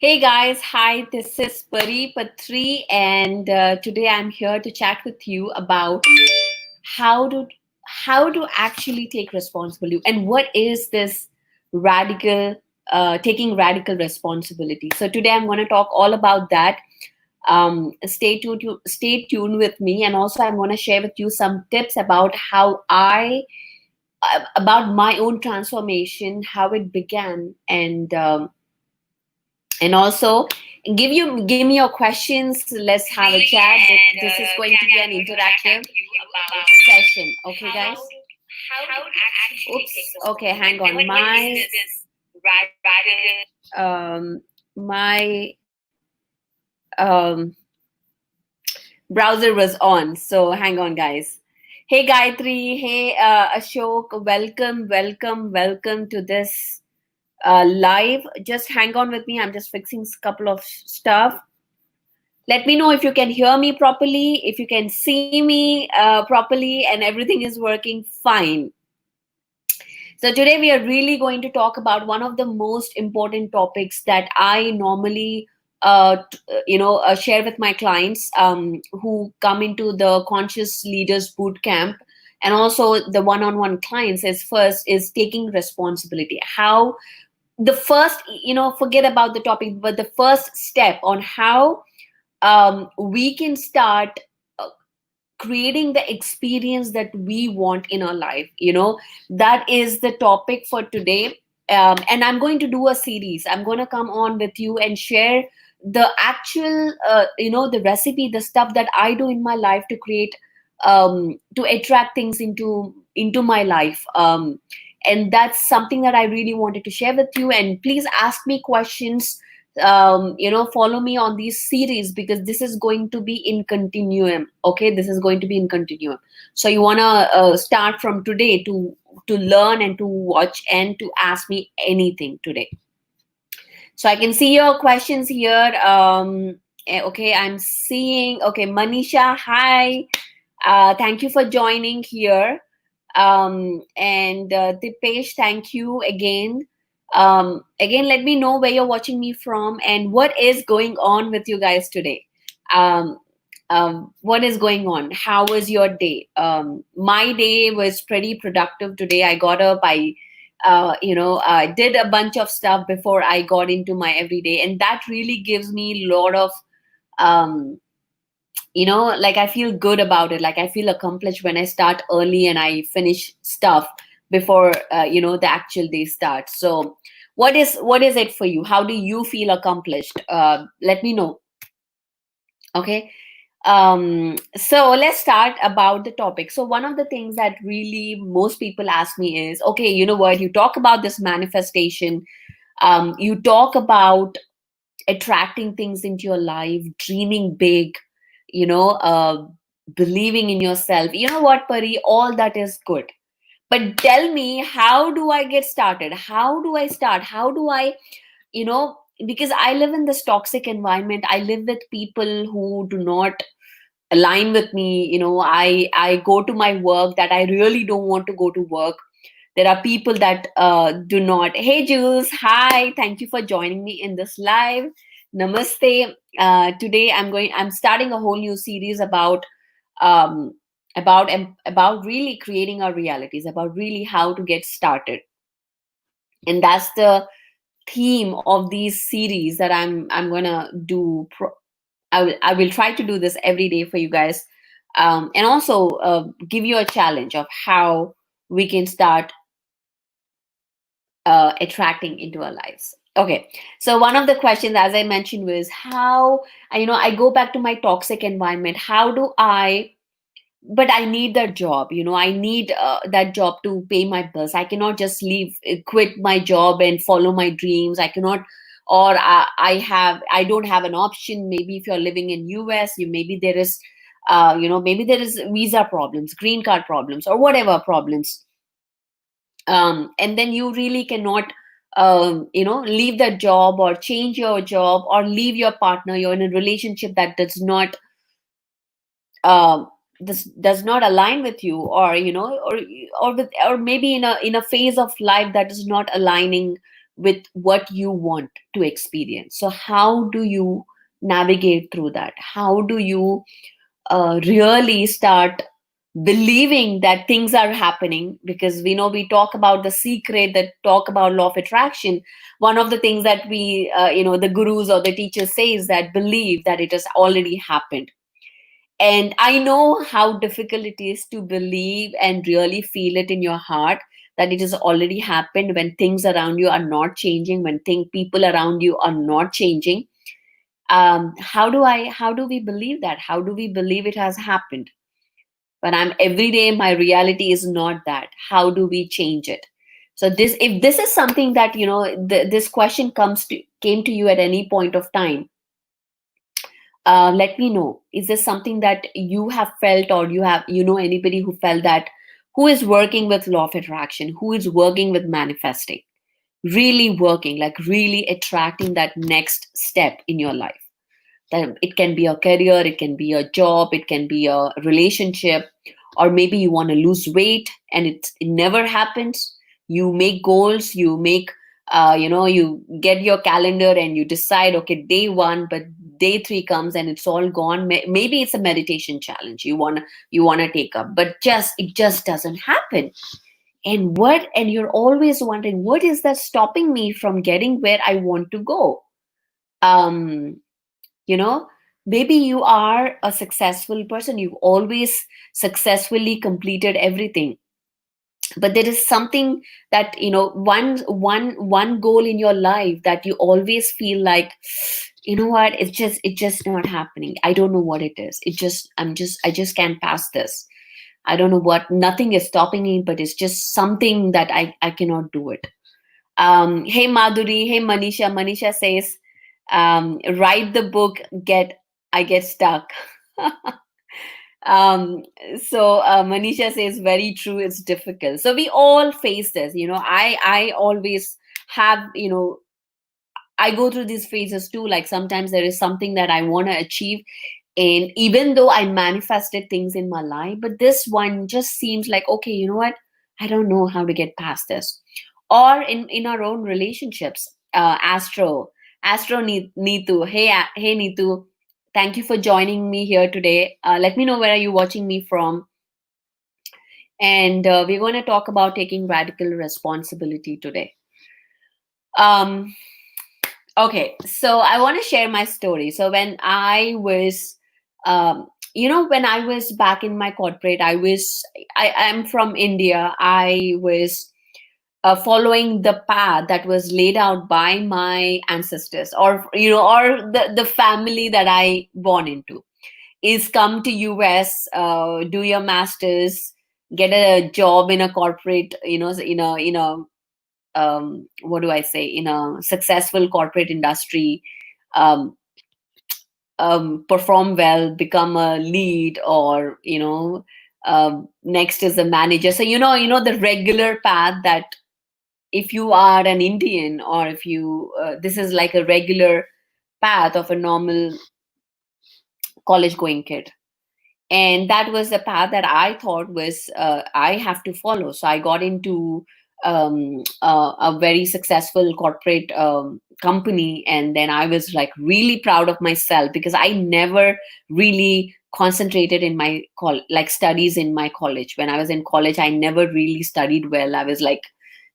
Hey guys, hi, this is Pari Patri, and today I'm here to chat with you about how to how to actually take responsibility and what is this radical taking radical responsibility. So today I'm going to talk all about that. Stay tuned with me, and also I'm going to share with you some tips about how I about my own transformation, how it began, and also give me your questions. Let's have a chat. This is going to be an interactive session, okay guys? Oops. Okay, hang on. My um browser was on, so hang on guys. Hey Gayatri, hey Ashok, welcome to this live. Just hang on with me, I'm just fixing a couple of stuff. Let me know if you can hear me properly, if you can see me properly, and everything is working fine. So today we are really going to talk about one of the most important topics that I normally share with my clients who come into the Conscious Leaders Boot Camp, and also the one-on-one clients. Is first is taking responsibility. How the first, forget about the topic, but the first step on how we can start uh, creating the experience that we want in our life. That is the topic for today. And I'm going to do a series. I'm going to come on with you and share the actual the recipe, the stuff that I do in my life to create to attract things into my life. And that's something that I really wanted to share with you. And please ask me questions. Follow me on these series, because this is going to be in continuum. Okay, this is going to be in continuum. So you want to start from today to learn and to watch and to ask me anything today. So I can see your questions here. Okay, I'm seeing. Okay, Manisha, hi. Thank you for joining here. And Dipesh, thank you again. Again, let me know where you're watching me from and what is going on with you guys today. Um, what is going on? How was your day? My day was pretty productive today. I got up. I did a bunch of stuff before I got into my everyday, and that really gives me a lot of um, like I feel good about it. Like I feel accomplished when I start early and I finish stuff before the actual day starts. So what is it for you? How do you feel accomplished? Let me know. Okay. So let's start about the topic. So one of the things that really most people ask me is, okay, you know what, you talk about this manifestation, you talk about attracting things into your life, dreaming big, you know, believing in yourself. You know what, Pari, all that is good. But tell me, how do I get started? How do I start? How do I, you know, because I live in this toxic environment. I live with people who do not align with me. I go to my work that I really don't want to go to work. There are people that do not. Hey, Jules. Hi. Thank you for joining me in this live. Namaste. Today I'm starting a whole new series um, about really creating our realities, about really how to get started. And that's the theme of these series that I'm gonna do. I will try to do this every day for you guys, and also give you a challenge of how we can start attracting into our lives. Okay, so one of the questions, as I mentioned, was how I go back to my toxic environment. How do I? But I need that job. I need that job to pay my bills. I cannot just quit my job and follow my dreams. I cannot, or I don't have an option. Maybe if you're living in US, maybe there is, maybe there is visa problems, green card problems, or whatever problems. And then you really cannot leave that job or change your job or leave your partner. You're in a relationship that um, this does not align with you, or or maybe in a phase of life that is not aligning with what you want to experience. So how do you navigate through that? How do you really start believing that things are happening? Because we know, we talk about the secret, that talk about law of attraction. One of the things that we the gurus or the teachers say is that believe that it has already happened. And I know how difficult it is to believe and really feel it in your heart that it has already happened when things around you are not changing, when people around you are not changing. How do we believe that? How do we believe it has happened when I'm every day my reality is not that? How do we change it? So this, if this is something that this question came to you at any point of time, let me know. Is this something that you have felt, or you know anybody who felt that, who is working with law of attraction, who is working with manifesting, really working, like really attracting that next step in your life? That it can be a career, it can be a job, it can be a relationship, or maybe you want to lose weight and it never happens. You make goals, you make you get your calendar and you decide, okay, day 1, but day 3 comes and it's all gone. Maybe it's a meditation challenge you want to take up, but it just doesn't happen. And you're always wondering, what is that stopping me from getting where I want to go? um you know Maybe you are a successful person, you've always successfully completed everything, but there is something that, one goal in your life that you always feel like, what, it's just not happening. I don't know what it is. I just can't pass this. I don't know what, nothing is stopping me, but it's just something that I cannot do it. Hey Madhuri, hey Manisha. Manisha says, write the book, get stuck. um Manisha says, very true, it's difficult. So we all face this. I always have, I go through these phases too. Like sometimes there is something that I want to achieve, and even though I manifested things in my life, but this one just seems like, okay, you know what, I don't know how to get past this. Or in our own relationships. Neetu. Hey Neetu, thank you for joining me here today. Let me know where are you watching me from. And we're going to talk about taking radical responsibility today. um Okay, so I want to share my story. So when I was, when I was back in my corporate, I'm from India. I was following the path that was laid out by my ancestors, or the family that I born into, is come to US, do your masters, get a job in a corporate, what do I say, in a successful corporate industry, um, perform well, become a lead, or next is a manager. So the regular path that, if you are an Indian, or if you this is like a regular path of a normal college going kid. And that was the path that I thought was, I have to follow. So I got into a very successful corporate company, and then I was like really proud of myself, because I never really concentrated in my like studies in my college. When I was in college, I never really studied well. I was like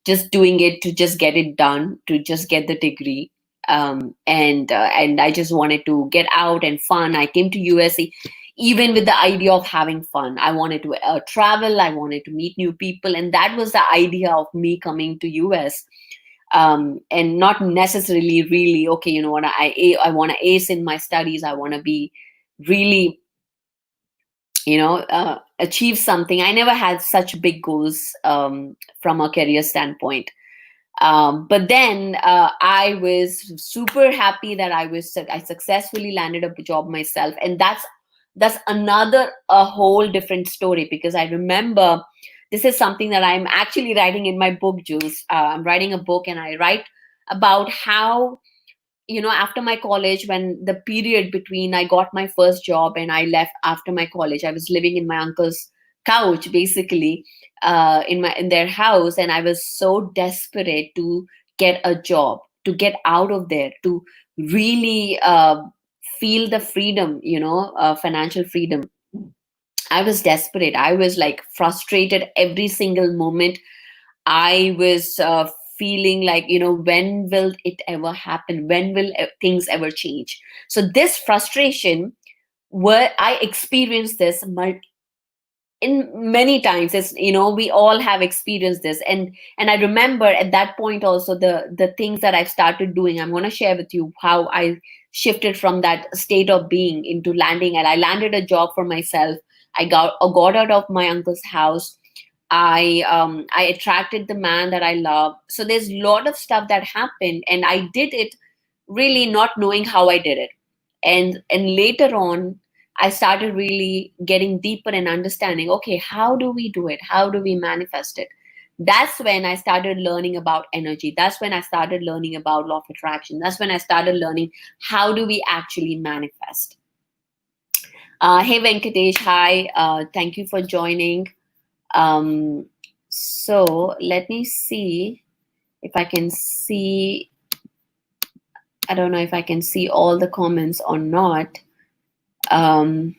just doing it to just get it done, to just get the degree. And I just wanted to get out and fun. I came to USA even with the idea of having fun. I wanted to travel, I wanted to meet new people, and that was the idea of me coming to US. And not necessarily really, okay, you know what, I want to ace in my studies, I want to be really, achieve something. I never had such big goals from a career standpoint. But then I was super happy that I successfully landed a job myself, and that's another a whole different story, because I remember, this is something that I'm actually writing in my book, Jules. I'm writing a book, and I write about how, after my college, when the period between I got my first job and I left after my college, I was living in my uncle's couch, basically, in their house, and I was so desperate to get a job, to get out of there, to really feel the freedom, financial freedom. I was desperate. I was like frustrated every single moment. I was feeling like, when will it ever happen? When will things ever change? So this frustration, where I experienced this in many times, it's, we all have experienced this. And I remember at that point also, the things that I've started doing. I'm going to share with you how I shifted from that state of being into landing, and I landed a job for myself. I got out of my uncle's house. I attracted the man that I love. So there's a lot of stuff that happened, and I did it really not knowing how I did it. And later on, I started really getting deeper and understanding, okay, how do we do it? How do we manifest it? That's when I started learning about energy. That's when I started learning about law of attraction. That's when I started learning how do we actually manifest. Hey Venkatesh, hi. Thank you for joining. So let me see if I can see. I don't know if I can see all the comments or not. Um,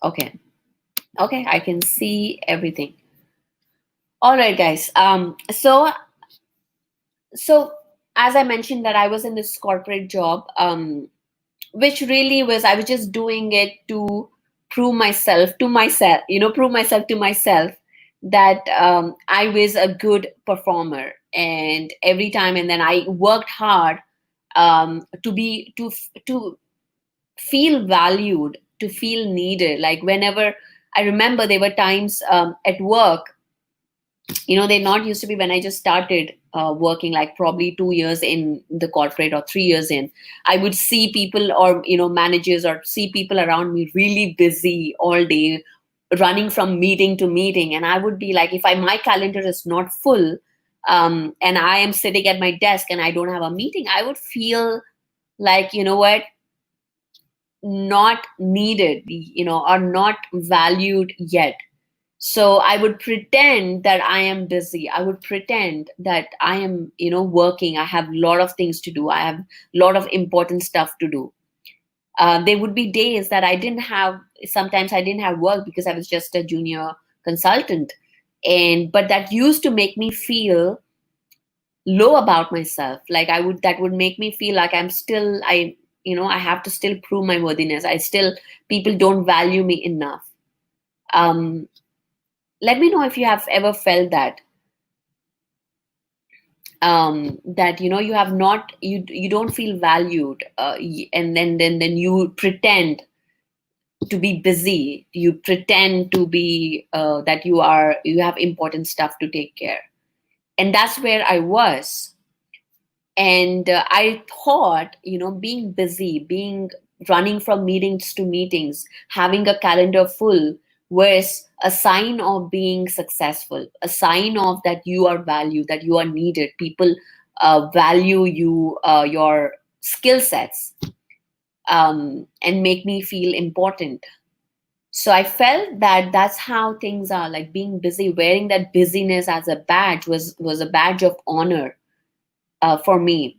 okay. Okay, I can see everything. All right, guys. So as I mentioned that I was in this corporate job, which really was, I was just doing it to prove myself to myself that I was a good performer, and every time, and then I worked hard to feel valued, to feel needed. Like whenever I remember, there were times at work, they not used to be when I just started working, like probably 2 years in the corporate or 3 years in, I would see people, or managers, or see people around me really busy all day, running from meeting to meeting, and I would be like, if my calendar is not full, and I am sitting at my desk and I don't have a meeting, I would feel like, what, not needed, or not valued yet. So I would pretend that I am busy. I would pretend that I am, working. I have a lot of things to do. I have a lot of important stuff to do. There would be days that sometimes I didn't have work because I was just a junior consultant. But that used to make me feel low about myself. Like that would make me feel like I have to still prove my worthiness. People don't value me enough. Um, Let me know if you have ever felt that you have not, you don't feel valued, and then you pretend to be busy, you pretend to be that you have important stuff to take care. And that's where I was. And I thought, being busy, being running from meetings to meetings, having a calendar full was a sign of being successful, a sign of that you are valued, that you are needed. People value you, your skill sets, and make me feel important. So I felt that that's how things are, like being busy, wearing that busyness as a badge was a badge of honor for me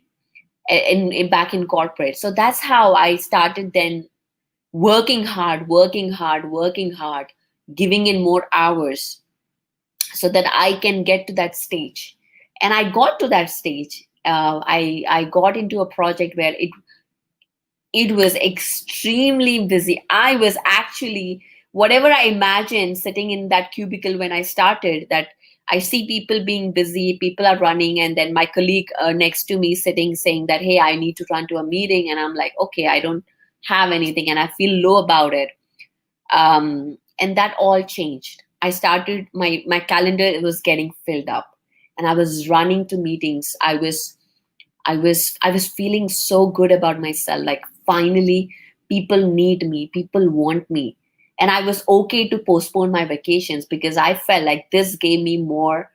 in back in corporate. So that's how I started then working hard, working hard, working hard, giving in more hours so that I can get to that stage. And I got to that stage. I got into a project where it was extremely busy. I was actually, whatever I imagined sitting in that cubicle when I started, that I see people being busy, people are running, and then my colleague next to me sitting saying that, hey, I need to run to a meeting. And I'm like, okay, I don't have anything, and I feel low about it. And that all changed. I started, my calendar, it was getting filled up, and I was running to meetings. I was feeling so good about myself. Like finally, people need me, people want me. And I was okay to postpone my vacations because I felt like this gave me more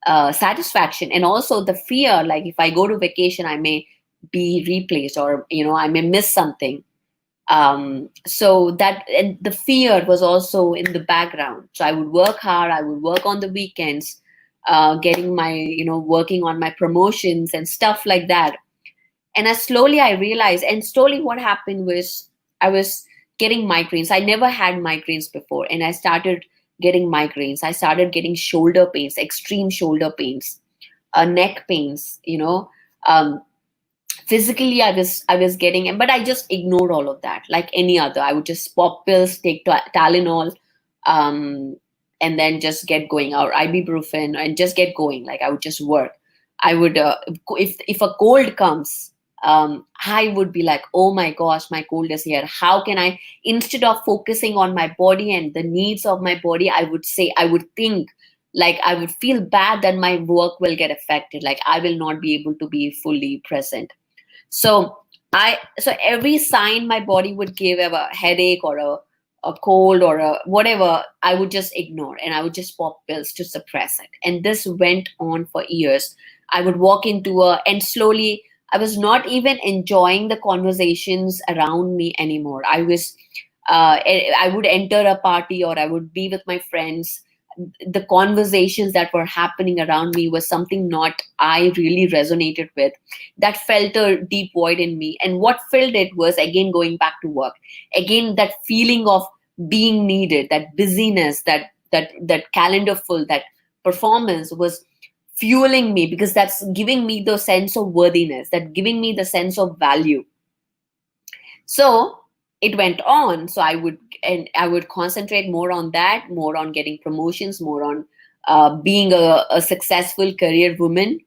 satisfaction. And also the fear, like if I go to vacation, I may be replaced, or I may miss something. So that, and the fear was also in the background. So I would work hard, I would work on the weekends, getting my, working on my promotions and stuff like that. And I realized, and slowly what happened was I was getting migraines. I never had migraines before, and I started getting migraines. I started getting shoulder pains, extreme shoulder pains, neck pains, um, physically I was getting it, but I just ignored all of that like any other. I would just pop pills, take Tylenol, um, and then just get going, or ibuprofen, and just get going. Like I would just work. I would if a cold comes, I would be like, oh my gosh, my cold is here. How can I, instead of focusing on my body and the needs of my body, I would think, like I would feel bad that my work will get affected, like I will not be able to be fully present. So every sign my body would give of a headache or a cold or a whatever, I would just ignore, and I would just pop pills to suppress it. And this went on for years. I would walk into and slowly I was not even enjoying the conversations around me anymore. I would enter a party or I would be with my friends. The conversations that were happening around me was something not I really resonated with. That felt a deep void in me, and what filled it was again going back to work, again that feeling of being needed, that busyness, that calendar full, that performance was fueling me, because that's giving me the sense of worthiness, that giving me the sense of value. So it went on. So I would concentrate more on that, more on getting promotions, more on being a successful career woman,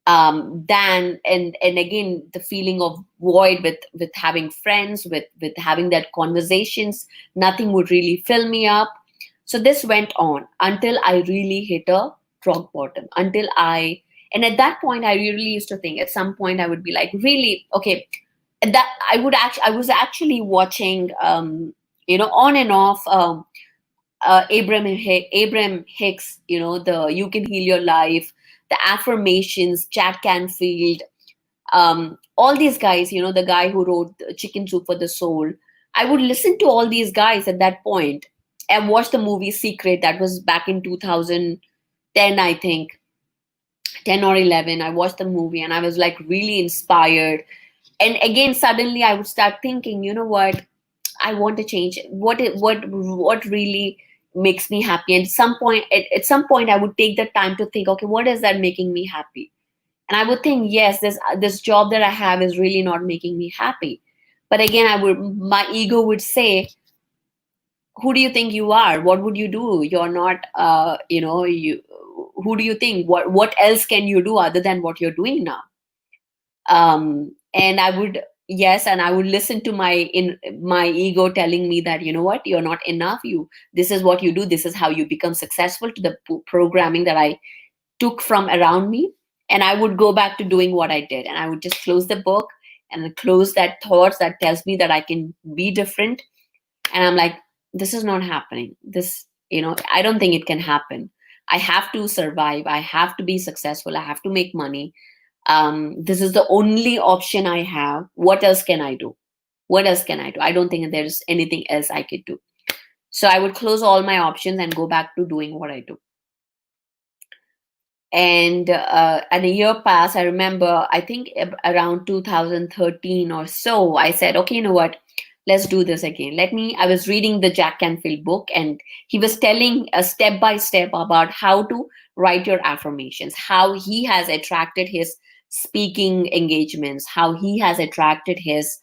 than and again the feeling of void with having friends, with having that conversations. Nothing would really fill me up. So this went on until I really hit a rock bottom. And at that point I really used to think, at some point I would be like, really, okay, that I was actually watching, on and off, Abraham Hicks, the You Can Heal Your Life, the affirmations, Jack Canfield, all these guys, the guy who wrote Chicken Soup for the Soul. I would listen to all these guys at that point and watch the movie Secret. That was back in 2010, I think, 10 or 11. I watched the movie and I was like really inspired. And again, suddenly I would start thinking, you know what? I want to change. What really makes me happy? And at some point, I would take the time to think, okay, what is that making me happy? And I would think, yes, this job that I have is really not making me happy. But again, my ego would say, who do you think you are? What would you do? You're not, you. Who do you think? What else can you do other than what you're doing now? And I would, yes, and I would listen to my ego telling me that, you know what, you're not enough. This is what you do, this is how you become successful, to the programming that I took from around me. And I would go back to doing what I did, and I would just close the book and close that thoughts that tells me that I can be different. And I'm like, this is not happening. I don't think it can happen. I have to survive, I have to be successful, I have to make money. This is the only option I have. What else can I do? What else can I do? I don't think there's anything else I could do. So I would close all my options and go back to doing what I do. And a year passed. I remember, I think around 2013 or so, I said, okay, you know what? Let's do this again. I was reading the Jack Canfield book, and he was telling a step by step about how to write your affirmations, how he has attracted his speaking engagements, how he has attracted his,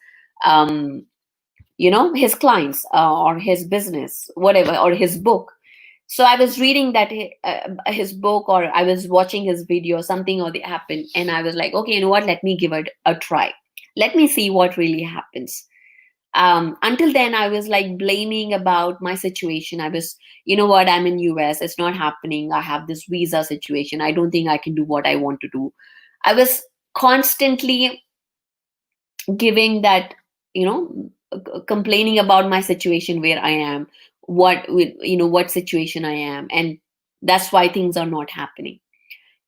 his clients, or his business, whatever, or his book. So I was reading that his book, or I was watching his video, something or the happened, and I was like, okay, you know what? Let me give it a try. Let me see what really happens. Until then, I was like blaming about my situation. I was, you know what? I'm in US. It's not happening. I have this visa situation. I don't think I can do what I want to do. I was constantly giving that, complaining about my situation, where I am, what situation I am, and that's why things are not happening.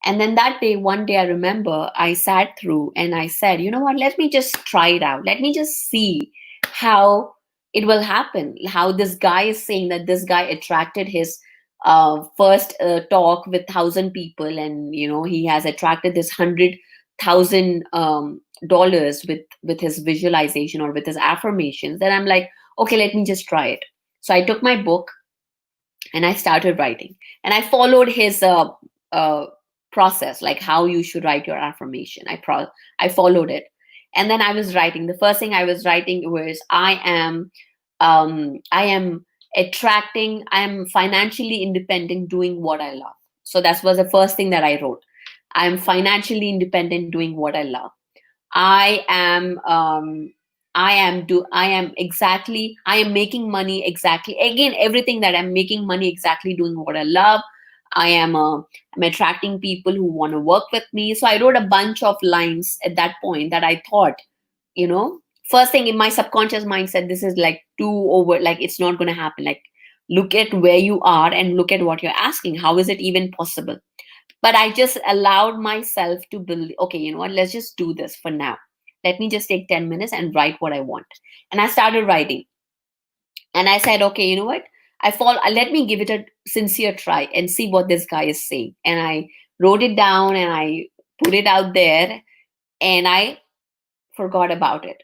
And then one day I remember I sat through and I said, you know what, let me just try it out, let me just see how it will happen, how this guy is saying that this guy attracted his first talk with 1,000 people, and he has attracted this $100,000 with his visualization or with his affirmations. Then I'm like, okay, let me just try it. So I took my book and I started writing, and I followed his uh, process, like how you should write your affirmation. I followed it, and then I was writing. The first thing I was writing was, I am attracting. I am financially independent, doing what I love. So that was the first thing that I wrote. I am financially independent, doing what I love. I am I am making money exactly, again, everything that I'm making money exactly doing what I love. I'm attracting people who want to work with me. So I wrote a bunch of lines at that point that I thought, you know, first thing in my subconscious mind said, this is like too over, like it's not going to happen. Like, look at where you are and look at what you're asking. How is it even possible? But I just allowed myself to believe, okay, you know what, let's just do this for now. Let me just take 10 minutes and write what I want. And I started writing. And I said, okay, you know what, let me give it a sincere try and see what this guy is saying. And I wrote it down and I put it out there, and I forgot about it.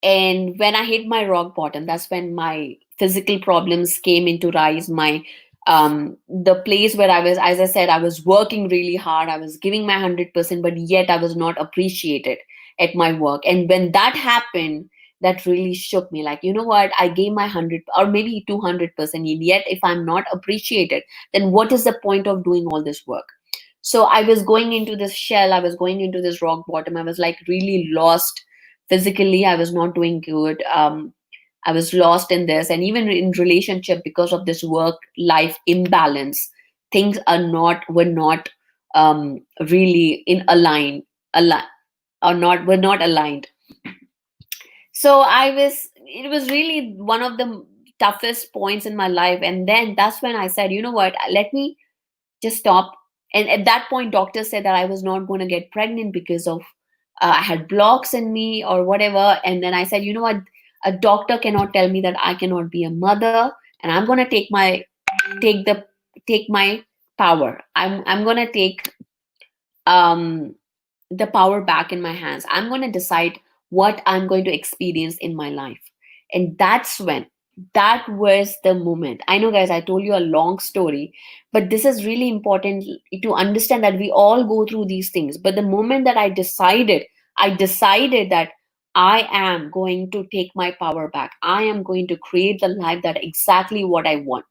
And when I hit my rock bottom, that's when my physical problems came into rise. My The place where I was, as I said, I was working really hard, I was giving my 100%, but yet I was not appreciated at my work. And when that happened, that really shook me. Like, you know what, I gave my 100 or maybe 200%, and yet if I'm not appreciated, then what is the point of doing all this work? So I was going into this shell, I was going into this rock bottom, I was like really lost. Physically, I was not doing good. I was lost in this, and even in relationship, because of this work life imbalance, things were not really in align or not were not aligned. So it was really one of the toughest points in my life. And then that's when I said, you know what, let me just stop. And at that point, doctors said that I was not going to get pregnant because of I had blocks in me or whatever. And then I said, you know what, a doctor cannot tell me that I cannot be a mother, and I'm going to take the take my power. I'm going to take um the power back in my hands. I'm going to decide what I'm going to experience in my life. And that was the moment. I know, guys, I told you a long story, but this is really important to understand that we all go through these things. But the moment that I decided that I am going to take my power back. I am going to create the life that exactly what I want.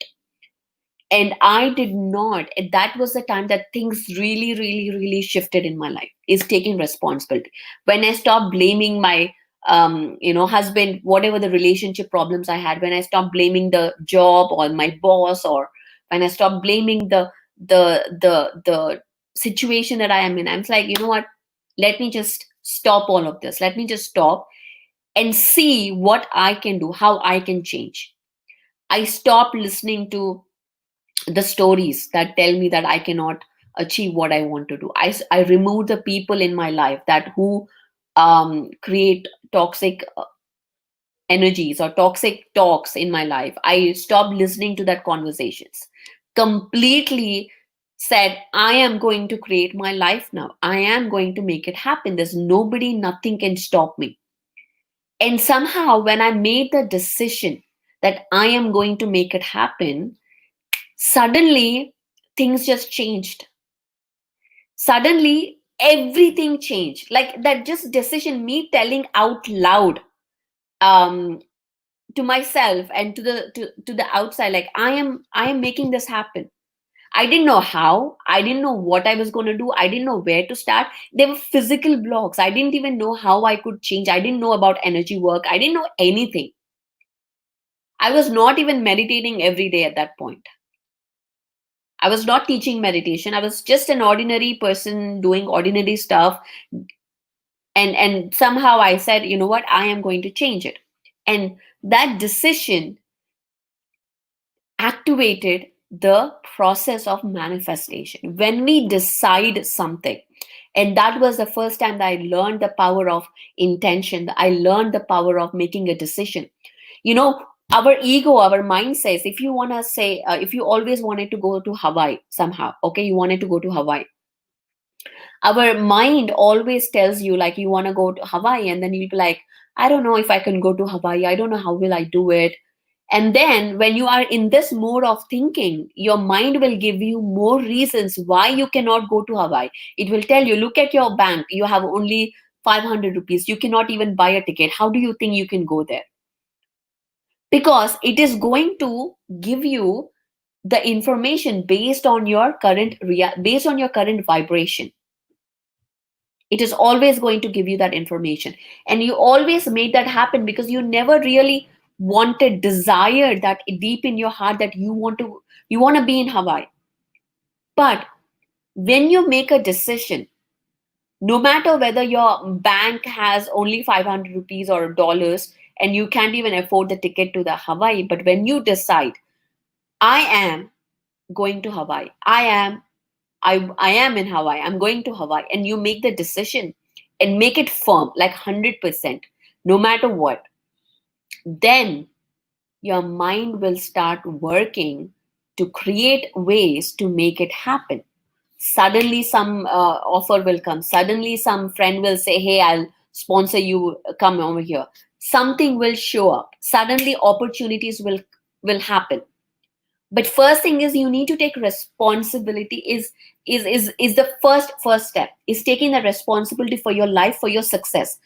And I did not, and that was the time that things really, really, really shifted in my life, is taking responsibility. When I stopped blaming my husband, whatever the relationship problems I had, when I stopped blaming the job or my boss, or when I stopped blaming the situation that I am in, I'm like, you know what, let me just stop all of this. Let me just stop and see what I can do, how I can change. I stopped listening to the stories that tell me that I cannot achieve what I want to do. I remove the people in my life that who create toxic energies or toxic talks in my life. I stopped listening to that conversations. Completely said, I am going to create my life now. I am going to make it happen. There's nobody, nothing can stop me. And somehow when I made the decision that I am going to make it happen, suddenly things just changed. Suddenly everything changed. Like that just decision, me telling out loud um to myself and to the outside, like I am making this happen. I didn't know how, I didn't know what I was going to do, I didn't know where to start. There were physical blocks, I didn't even know how I could change, I didn't know about energy work, I didn't know anything. I was not even meditating every day at that point. I was not teaching meditation. I was just an ordinary person doing ordinary stuff. And somehow I said, you know what, I am going to change it. And that decision activated the process of manifestation. When we decide something, and that was the first time that I learned the power of intention. I learned the power of making a decision. You know, Our ego, our mind says, if you want to say, if you always wanted to go to Hawaii somehow, okay, you wanted to go to Hawaii, our mind always tells you like you want to go to Hawaii, and then you'll be like, I don't know if I can go to Hawaii, I don't know how will I do it. And then when you are in this mode of thinking, your mind will give you more reasons why you cannot go to Hawaii. It will tell you, look at your bank, you have only 500 rupees, you cannot even buy a ticket, how do you think you can go there? Because it is going to give you the information based on your based on your current vibration. It is always going to give you that information, and you always made that happen because you never really wanted, desired that deep in your heart that you want to be in Hawaii. But when you make a decision, no matter whether your bank has only 500 rupees or dollars and you can't even afford the ticket to the Hawaii, but when you decide, I am going to Hawaii, I am in Hawaii, I'm going to Hawaii, and you make the decision and make it firm, like 100%, no matter what, then your mind will start working to create ways to make it happen. Suddenly, some offer will come. Suddenly, some friend will say, hey, I'll sponsor you, come over here. Something will show up. Suddenly, opportunities will happen. But first thing is you need to take responsibility, is the first step, is taking the responsibility for your life, for your success.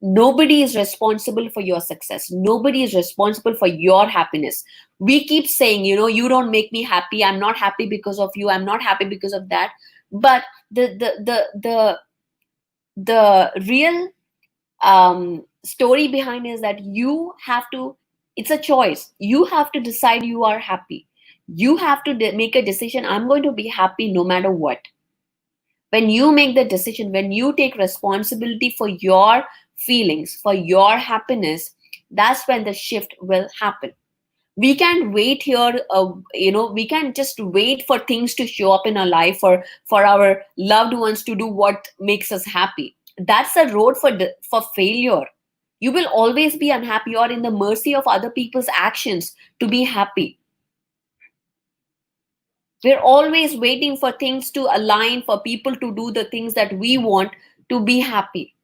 Nobody is responsible for your success, nobody is responsible for your happiness. We keep saying, you don't make me happy, I'm not happy because of you, I'm not happy because of that. But the real story behind is that you have to, it's a choice, you have to decide you are happy. You have to make a decision, I'm going to be happy no matter what. When you make the decision, when you take responsibility for your feelings, for your happiness, that's when the shift will happen. We can't wait here, we can't just wait for things to show up in our life, for our loved ones to do what makes us happy. That's a road for failure. You will always be unhappy or in the mercy of other people's actions to be happy. We're always waiting for things to align, for people to do the things that we want to be happy.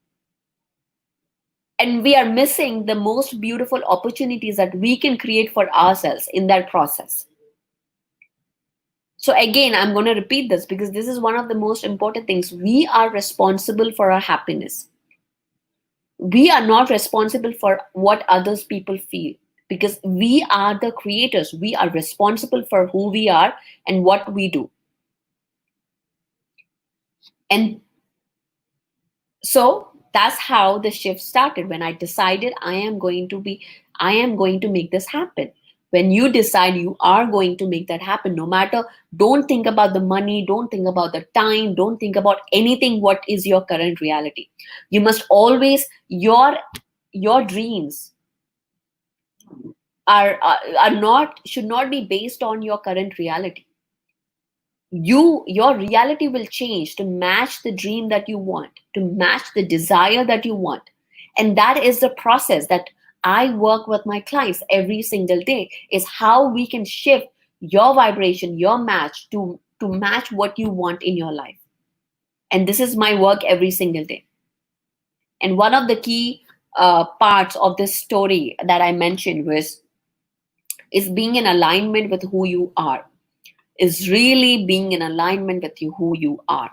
And we are missing the most beautiful opportunities that we can create for ourselves in that process. So again, I'm going to repeat this because this is one of the most important things. We are responsible for our happiness. We are not responsible for what others people feel, because we are the creators. We are responsible for who we are and what we do. And so that's how the shift started, when I decided I am going to make this happen. When you decide you are going to make that happen, no matter, don't think about the money, don't think about the time, don't think about anything what is your current reality. You must always, your dreams are not, should not be based on your current reality. Your reality will change to match the dream that you want, to match the desire that you want. And that is the process that I work with my clients every single day, is how we can shift your vibration, your match, to match what you want in your life. And this is my work every single day. And one of the key parts of this story that I mentioned is being in alignment with who you are, is really being in alignment with you, who you are.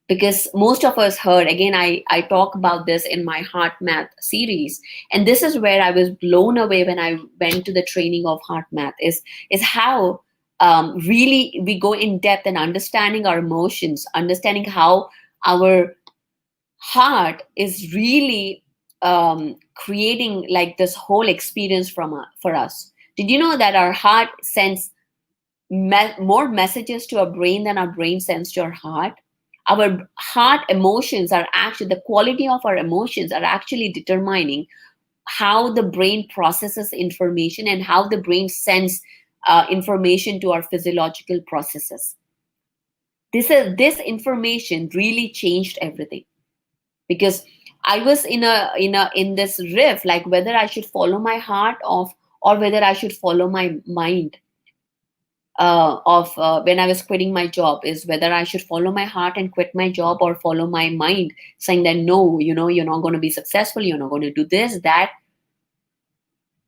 Because most of us heard, again, I talk about this in my Heart Math series, and this is where I was blown away when I went to the training of Heart Math, is how really we go in depth in understanding our emotions, understanding how our heart is really creating like this whole experience for us. Did you know that our heart sends more messages to our brain than our brain sends to our heart? Our heart emotions are actually, the quality of our emotions are actually determining how the brain processes information and how the brain sends information to our physiological processes. This information really changed everything, because I was in this riff, like whether I should follow my heart or whether I should follow my mind of when I was quitting my job, is whether I should follow my heart and quit my job, or follow my mind saying that no, you're not going to be successful, you're not going to do this, that.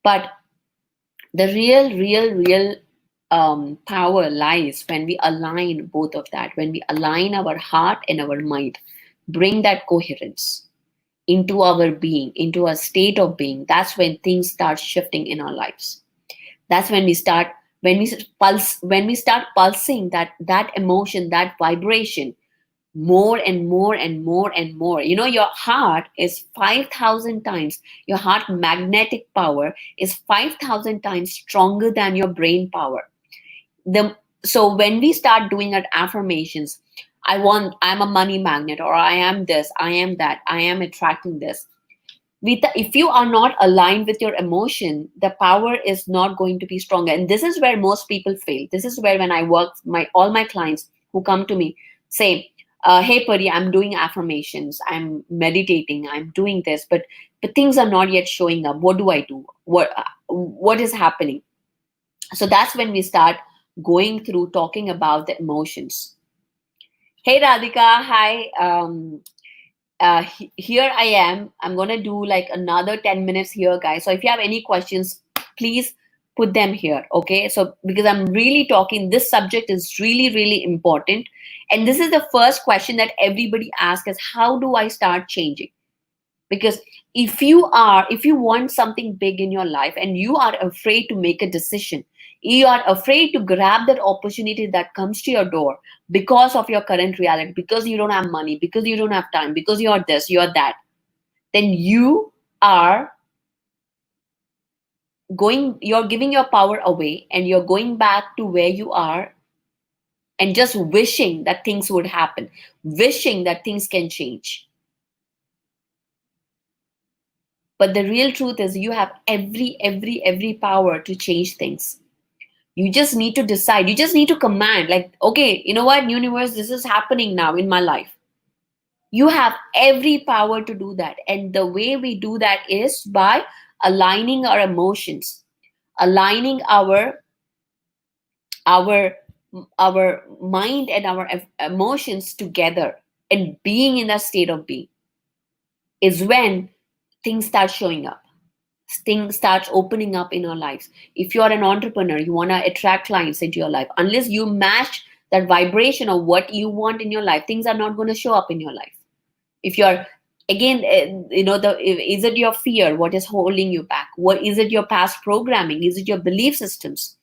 But the real power lies when we align both of that, when we align our heart and our mind, bring that coherence into our being, into a state of being. That's when things start shifting in our lives. That's when we start, when we start pulsing that emotion, that vibration, more and more and more and more. Your heart is 5,000 times, your heart magnetic power is 5,000 times stronger than your brain power. So when we start doing our affirmations, I'm a money magnet, or I am this, I am that, I am attracting this. If you are not aligned with your emotion, the power is not going to be stronger. And this is where most people fail. This is where, when I work, all my clients who come to me say, hey Pari, I'm doing affirmations, I'm meditating, I'm doing this, but things are not yet showing up. What do I do? What is happening? So that's when we start going through talking about the emotions. Hey Radhika, hi. Here I am. I'm gonna do like another 10 minutes here, guys. So if you have any questions, please put them here. Okay. So because I'm really talking, this subject is really important. And this is the first question that everybody asks is, how do I start changing? Because if you want something big in your life and you are afraid to make a decision, you are afraid to grab that opportunity that comes to your door because of your current reality, because you don't have money, because you don't have time, because you're this, you're that, then are you're giving your power away, and you're going back to where you are and just wishing that things would happen, wishing that things can change. But the real truth is, you have every power to change things. You just need to decide. You just need to command, like, okay, you know what, universe, this is happening now in my life. You have every power to do that. And the way we do that is by aligning our emotions, aligning our our mind and our emotions together, and being in that state of being is when things start showing up, things starts opening up in our lives. If you're an entrepreneur, you want to attract clients into your life, unless you match that vibration of what you want in your life, things are not going to show up in your life. If you're, again, is it your fear what is holding you back? What is it? Your past programming? Is it your belief systems?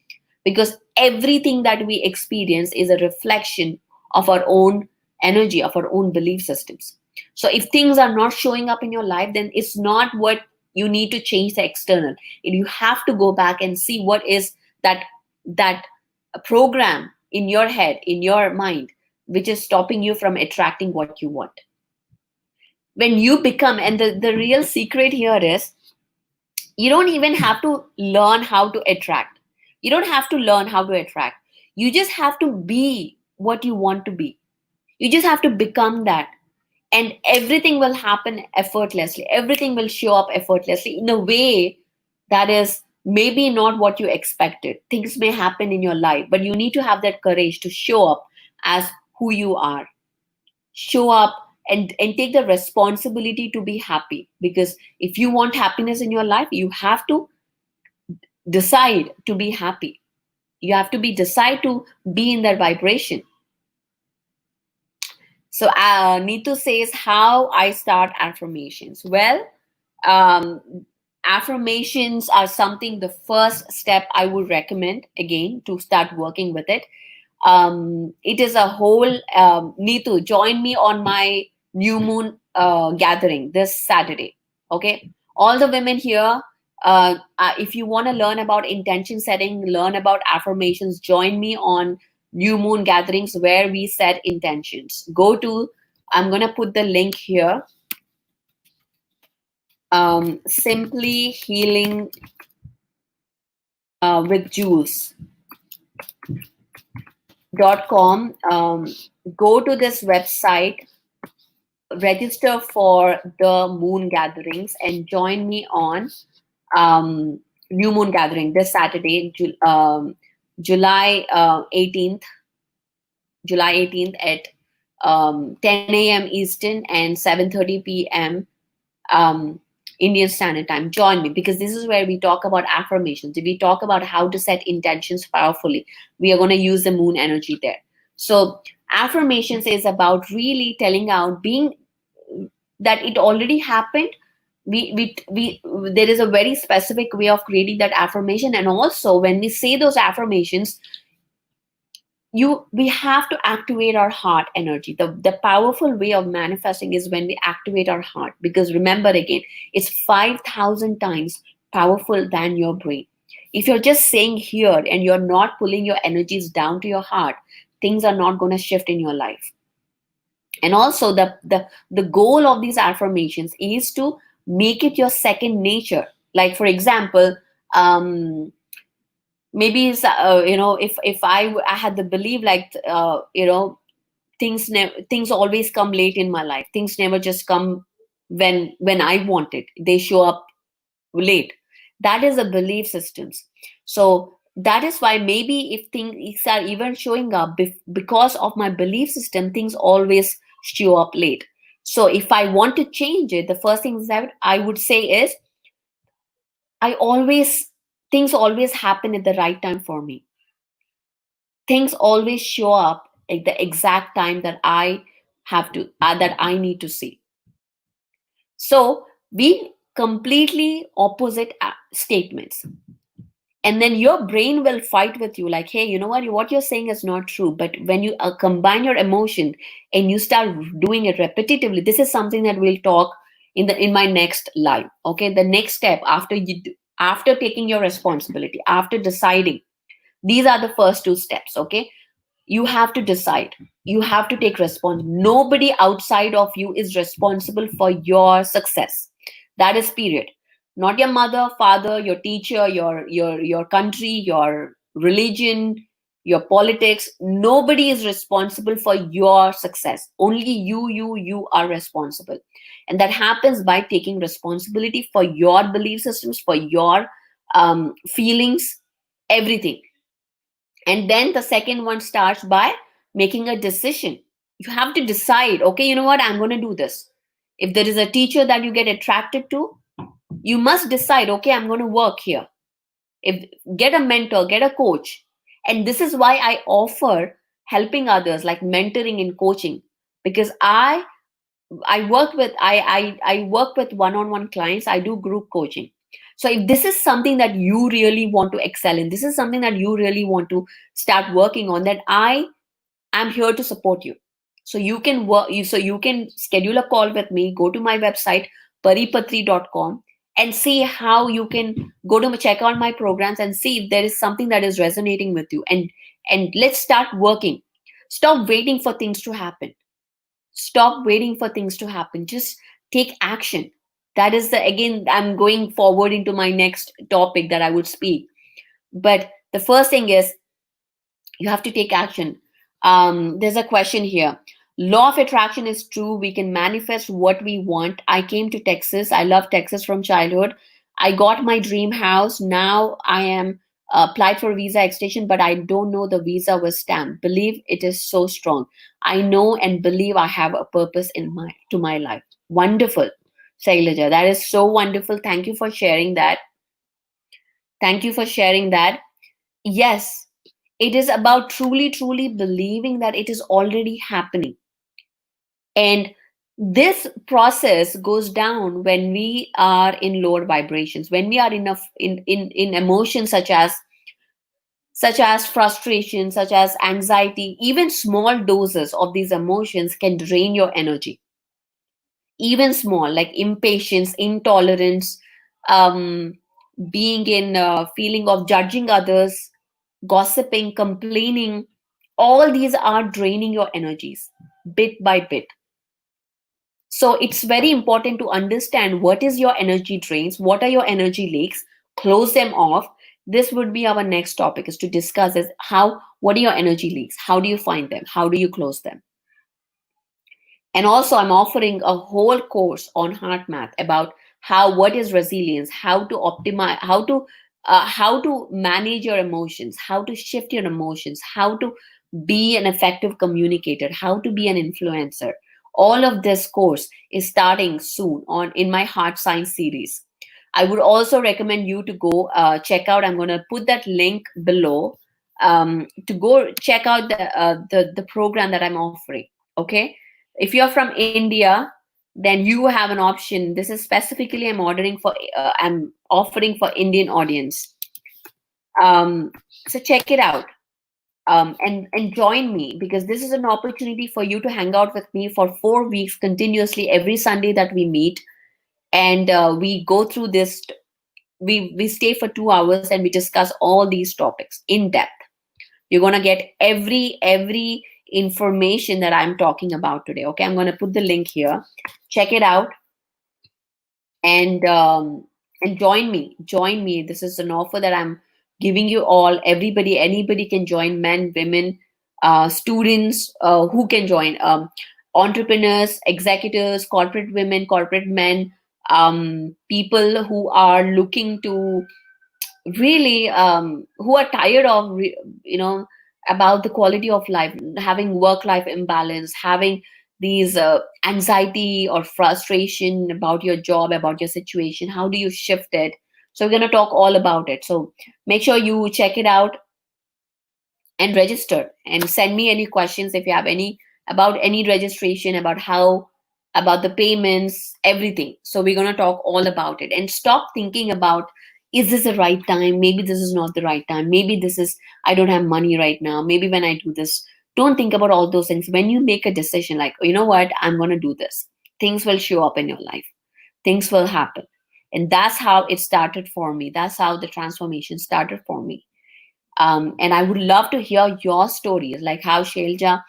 Because everything that we experience is a reflection of our own energy, of our own belief systems. So if things are not showing up in your life, then it's not what you need to change the external. You have to go back and see what is that program in your head, in your mind, which is stopping you from attracting what you want. When you become, and the real secret here is, you don't even have to learn how to attract. You don't have to learn how to attract. You just have to be what you want to be. You just have to become that. And everything will happen effortlessly. Everything will show up effortlessly in a way that is maybe not what you expected. Things may happen in your life, but you need to have that courage to show up as who you are. Show up and take the responsibility to be happy. Because if you want happiness in your life, you have to decide to be happy. You have to decide to be in that vibration. So Neetu says, how I start affirmations. Well, um, affirmations are something, the first step I would recommend, again, to start working with it. It is a whole, Neetu, join me on my new moon gathering this Saturday. Okay. All the women here, if you want to learn about intention setting, learn about affirmations, join me on new moon gatherings where we set intentions. Go to, I'm going to put the link here. Simply Healing with Jules.com. Go to this website, register for the moon gatherings, and join me on new moon gathering this Saturday, July 18th, July 18th at 10 a.m. Eastern and 7:30 p.m. Um, Indian Standard Time. Join me, because this is where we talk about affirmations. We talk about how to set intentions powerfully. We are going to use the moon energy there. So affirmations is about really telling out, being that it already happened. We there is a very specific way of creating that affirmation, and also when we say those affirmations, you we have to activate our heart energy. The powerful way of manifesting is when we activate our heart, because remember, again, it's 5,000 times powerful than your brain. If you're just saying here and you're not pulling your energies down to your heart, things are not going to shift in your life. And also the goal of these affirmations is to make it your second nature. Like, for example, maybe if I had the belief, like, things always come late in my life. Things never just come when I want it. They show up late. That is a belief systems. So that is why, maybe if things are even showing up because of my belief system, things always show up late. So if I want to change it, the first thing that I would say is, I always things always happen at the right time for me. Things always show up at the exact time that I need to see. So we completely opposite statements, and then your brain will fight with you, like, hey, you know what you're saying is not true. But when you combine your emotion and you start doing it repetitively, this is something that we'll talk in my next live. Okay, the next step after taking your responsibility, after deciding, these are the first two steps. Okay, you have to decide, you have to take response. Nobody outside of you is responsible for your success. That is period. Not your mother, father, your teacher, your country, your religion, your politics. Nobody is responsible for your success. Only you are responsible. And that happens by taking responsibility for your belief systems, for your feelings, everything. And then the second one starts by making a decision. You have to decide, okay, you know what, I'm going to do this. If there is a teacher that you get attracted to, you must decide, okay, I'm going to work here. If Get a mentor, get a coach. And this is why I offer helping others, like mentoring and coaching, because I work with I work with one-on-one clients. I do group coaching. So if this is something that you really want to excel in, this is something that you really want to start working on, that I am here to support you. So you can schedule a call with me. Go to my website, paripatri.com, and see how you can go to check out my programs and see if there is something that is resonating with you, and let's start working. Stop waiting for things to happen. Stop waiting for things to happen. Just take action. That is the again, I'm going forward into my next topic that I would speak. But the first thing is, you have to take action. There's a question here. Law of attraction is true. We can manifest what we want. I came to Texas. I love Texas from childhood. I got my dream house. Now I am applied for visa extension, but I don't know the visa was stamped. Believe it is so strong. I know and believe I have a purpose in my life. Wonderful, Shailaja. That is so wonderful. Thank you for sharing that. Thank you for sharing that. Yes, it is about truly believing that it is already happening. And this process goes down when we are in lower vibrations, when we are in emotions such as frustration, such as anxiety. Even small doses of these emotions can drain your energy. Even small, like impatience, intolerance, um, being in feeling of judging others, gossiping, complaining, all these are draining your energies bit by bit. So it's very important to understand what is your energy drains, what are your energy leaks, close them off. This would be our next topic, is to discuss is what are your energy leaks, how do you find them, how do you close them. And also, I'm offering a whole course on heart math about what is resilience, how to optimize, how to how to manage your emotions, how to shift your emotions, how to be an effective communicator, how to be an influencer. All of this course is starting soon on in my Heart Science series. I would also recommend you to go check out. I'm going to put that link below to go check out the program that I'm offering. Okay, if you're from India, then you have an option. This is specifically I'm offering for Indian audience. So check it out, and join me, because this is an opportunity for you to hang out with me for 4 weeks continuously every Sunday that we meet, and we go through this. We stay for 2 hours and we discuss all these topics in depth. You're gonna get every information that I'm talking about today. Okay, I'm gonna put the link here. Check it out, and join me. Join me. This is an offer that I'm giving you all. Everybody, anybody can join. Men, women, students, who can join. Entrepreneurs, executives, corporate women, corporate men, people who are looking to really, who are tired of about the quality of life, having work life imbalance, having these anxiety or frustration about your job, about your situation. How do you shift it? So we're going to talk all about it. So make sure you check it out and register, and send me any questions if you have any about any registration, about how, about the payments, everything. So we're going to talk all about it, and stop thinking about, is this the right time, maybe this is not the right time, maybe this is, I don't have money right now, maybe when I do this. Don't think about all those things. When you make a decision like, you know what, I'm going to do this, things will show up in your life, things will happen. And that's how it started for me. That's how the transformation started for me. And I would love to hear your stories, like how Shailja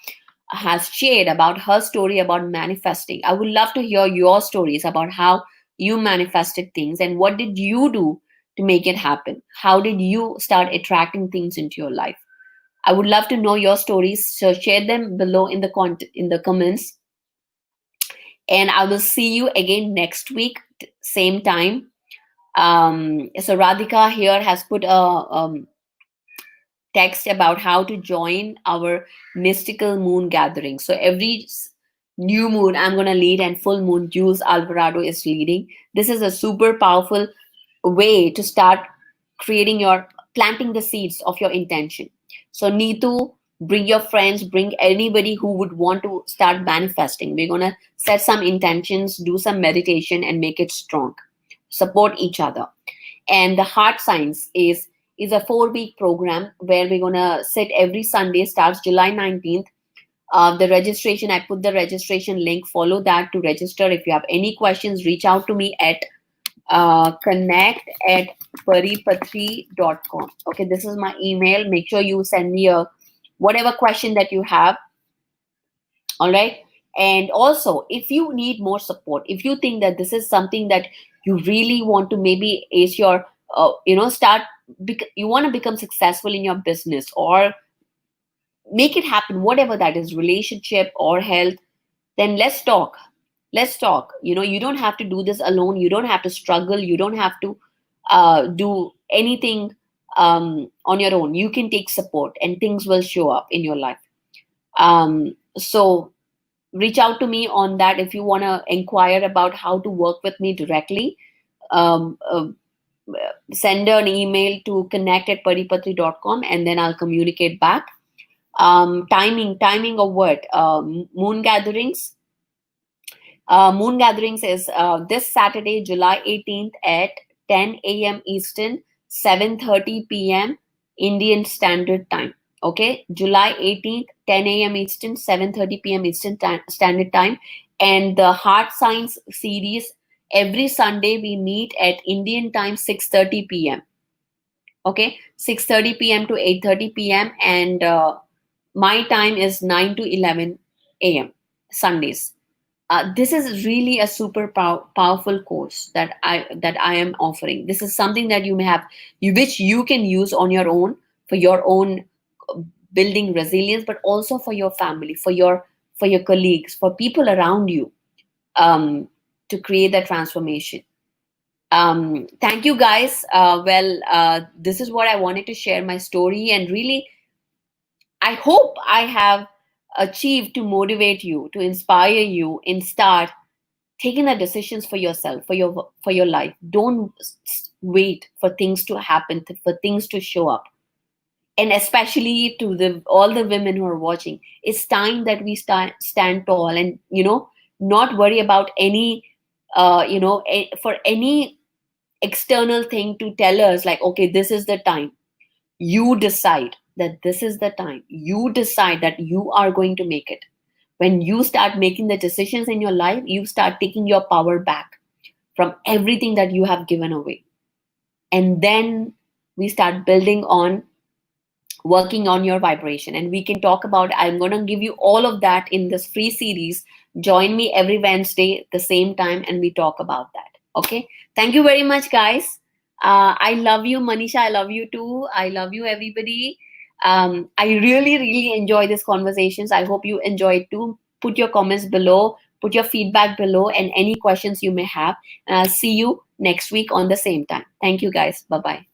has shared about her story about manifesting. I would love to hear your stories about how you manifested things and what did you do to make it happen. How did you start attracting things into your life? I would love to know your stories. So share them below in the in the comments. And I will see you again next week, same time. So Radhika here has put a text about how to join our mystical moon gathering. So every new moon, I'm going to lead, and full moon, Jules Alvarado is leading. This is a super powerful way to start creating your, planting the seeds of your intention. So Neetu, bring your friends, bring anybody who would want to start manifesting. We're going to set some intentions, do some meditation, and make it strong. Support each other. And the Heart Science is a 4 week program where we're gonna sit every Sunday. Starts July 19th. The registration, I put the registration link. Follow that to register. If you have any questions, reach out to me at connect@paripatri.com. Okay, this is my email. Make sure you send me a whatever question that you have. All right. And also, if you need more support, if you think that this is something that you really want to maybe ace your start, you want to become successful in your business or make it happen, whatever that is, relationship or health, then let's talk. You don't have to do this alone. You don't have to struggle. You don't have to do anything on your own. You can take support and things will show up in your life. So reach out to me on that if you want to inquire about how to work with me directly. um, uh, Send an email to connect@paripatri.com, and then I'll communicate back. Timing of what? Moon gatherings. Moon gatherings is this Saturday, July 18th at 10 a.m. Eastern, 7:30 p.m. Indian Standard Time. Okay, July 18th, 10 a.m. Eastern, 7:30 p.m. Eastern Standard Time. And the Heart Science series, every Sunday we meet at Indian time, 6:30 p.m. Okay, 6:30 p.m. to 8:30 p.m. And my time is 9 to 11 a.m. Sundays. This is really a super powerful course that I am offering. This is something that you may have, which you can use on your own for your own building resilience, but also for your family, for your colleagues, for people around you, to create that transformation. Thank you guys. This is what I wanted to share my story, and really, I hope I have achieved to motivate you, to inspire you, and start taking the decisions for yourself, for your life. Don't wait for things to happen, for things to show up. And especially to the all the women who are watching, it's time that we stand tall, and not worry about any for any external thing to tell us like, okay, this is the time. You decide that this is the time. You decide that you are going to make it. When you start making the decisions in your life, you start taking your power back from everything that you have given away. And then we start building on, working on your vibration. And we can talk about, I'm going to give you all of that in this free series. Join me every Wednesday at the same time, and we talk about that. Okay, thank you very much, guys. I love you, Manisha. I love you too. I love you, everybody. I really, really enjoy these conversations. I hope you enjoy it too. Put your comments below, put your feedback below, and any questions you may have. And I'll see you next week on the same time. Thank you, guys. Bye bye.